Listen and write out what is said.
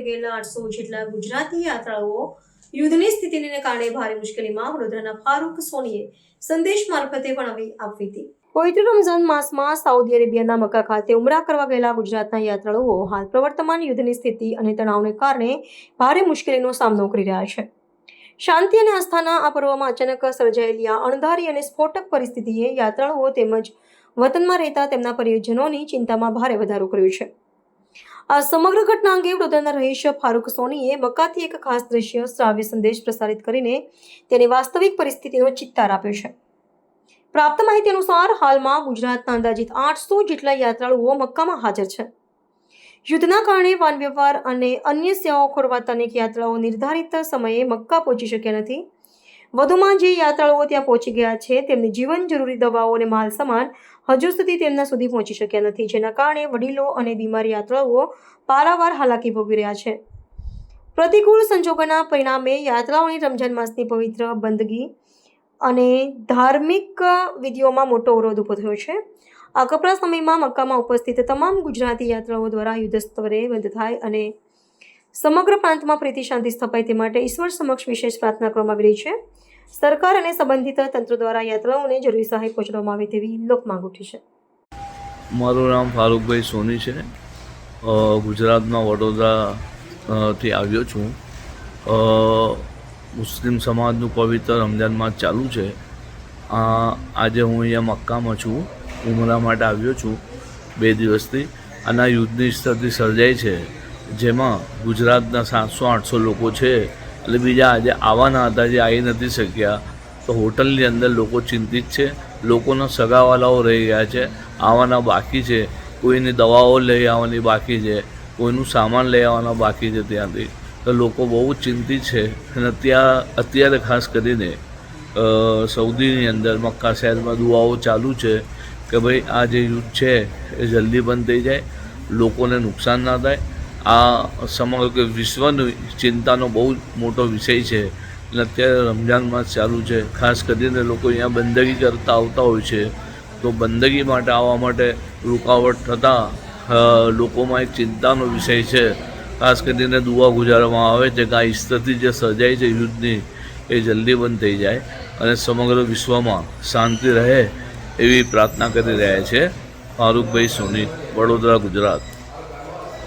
ગયેલા 800 જેટલા ગુજરાતી યાત્રાળુઓ યુદ્ધની સ્થિતિને કારણે ભારે મુશ્કેલીમાં વડોદરાના ફારૂક સોનીએ સંદેશ મારફતે પણ આપી હતી। પવિત્ર રમઝાન માસમાં સાઉદી અરેબિયાના મક્કા ખાતે ઉમરા કરવા ગયેલા ગુજરાતના યાત્રાળુઓ હાલ પ્રવર્તમાન યુદ્ધની સ્થિતિ અને તણાવને કારણે ભારે મુશ્કેલીનો સામનો કરી રહ્યા છે। શાંતિ અને આસ્થાના આ પર્વમાં અચાનક સર્જાયેલી આ અણધારી અને સ્ફોટક પરિસ્થિતિએ યાત્રાળુઓ તેમજ વતનમાં રહેતા તેમના પરિજનોની ચિંતામાં ભારે વધારો કર્યો છે। આ સમગ્ર ઘટના અંગે વડોદરાના રહીશ ફારૂક સોનીએ મક્કાથી એક ખાસ દ્રશ્ય શ્રાવ્ય સંદેશ પ્રસારિત કરીને તેની વાસ્તવિક પરિસ્થિતિનો ચિત્તાર આપ્યો છે। પ્રાપ્ત માહિતી અનુસાર હાલમાં ગુજરાતના અંદાજિત 800 જેટલા યાત્રાળુઓ મક્કામાં હાજર છે। યુદ્ધના કારણે વાહન વ્યવહાર અને અન્ય સેવાઓ ખોરવાતા અનેક યાત્રાળુઓ નિર્ધારિત સમયે મક્કા પહોંચી શક્યા નથી। વધુમાં જે યાત્રાળુઓ ત્યાં પહોંચી ગયા છે તેમની જીવન જરૂરી દવાઓ અને માલ સામાન હજુ સુધી તેમના સુધી પહોંચી શક્યા નથી, જેના કારણે વડીલો અને બીમાર યાત્રાળુઓ પારાવાર હાલાકી ભોગવી રહ્યા છે। પ્રતિકૂળ સંજોગોના પરિણામે યાત્રાઓની રમઝાન માસની પવિત્ર બંદગી અને ધાર્મિક વિધિઓમાં મોટો અવરોધ ઊભો થયો છે। આ કપરા સમયમાં મક્કામાં ઉપસ્થિત તમામ ગુજરાતી યાત્રાઓ દ્વારા યુદ્ધ સ્તરે બંધ થાય અને સમગ્ર પ્રાંતમાં પ્રીતિ શાંતિ સ્થપાય તે માટે ઈશ્વર સમક્ષ વિશેષ પ્રાર્થના કરવામાં આવી રહી છે। સરકાર અને સંબંધિત તંત્ર દ્વારા યાત્રાઓને જરૂરી સહાય પહોંચાડવામાં આવે તેવી લોકમાંગ ઉઠી છે। મારું નામ ફારૂકભાઈ સોની છે। ગુજરાતમાં વડોદરાથી આવ્યો છું। મુસ્લિમ સમાજનું પવિત્ર રમઝાન માસ ચાલુ છે। આજે હું અહીંયા મક્કામાં છું, ઉમરા માટે આવ્યો છું 2 દિવસથી। આના યુદ્ધની સ્થિતિ સર્જાઈ છે, જેમાં ગુજરાતના 700-800 લોકો છે એટલે બીજા આજે આવવાના હતા જે આવી નથી શક્યા। તો હોટલની અંદર લોકો ચિંતિત છે, લોકોના સગાવાલાઓ રહી ગયા છે, આવવાના બાકી છે, કોઈની દવાઓ લઈ આવવાની બાકી છે, કોઈનું સામાન લઈ આવવાના બાકી છે ત્યાંથી। તો લોકો બહુ ચિંતિત છે અને અત્યારે ખાસ કરીને સઉદીની અંદર મક્કા શહેરમાં દુઆઓ ચાલુ છે કે ભાઈ આ જે યુદ્ધ છે એ જલ્દી બંધ થઈ જાય, લોકોને નુકસાન ના થાય। આ સમગ્ર વિશ્વની ચિંતાનો બહુ મોટો વિષય છે અને અત્યારે રમઝાન માસ ચાલુ છે। ખાસ કરીને લોકો અહીંયા બંદગી કરતા આવતા હોય છે, તો બંદગી માટે આવવા માટે રૂકાવટ થતાં લોકોમાં એક ચિંતાનો વિષય છે। ખાસ કરીને દુઆ ગુજારવામાં આવે છે કે આ સ્થિતિ જે સર્જાઈ છે યુદ્ધની એ જલ્દી બંધ થઈ જાય અને સમગ્ર વિશ્વમાં શાંતિ રહે એવી પ્રાર્થના કરી રહ્યા છે। ફારૂકભાઈ સોની, વડોદરા, ગુજરાત।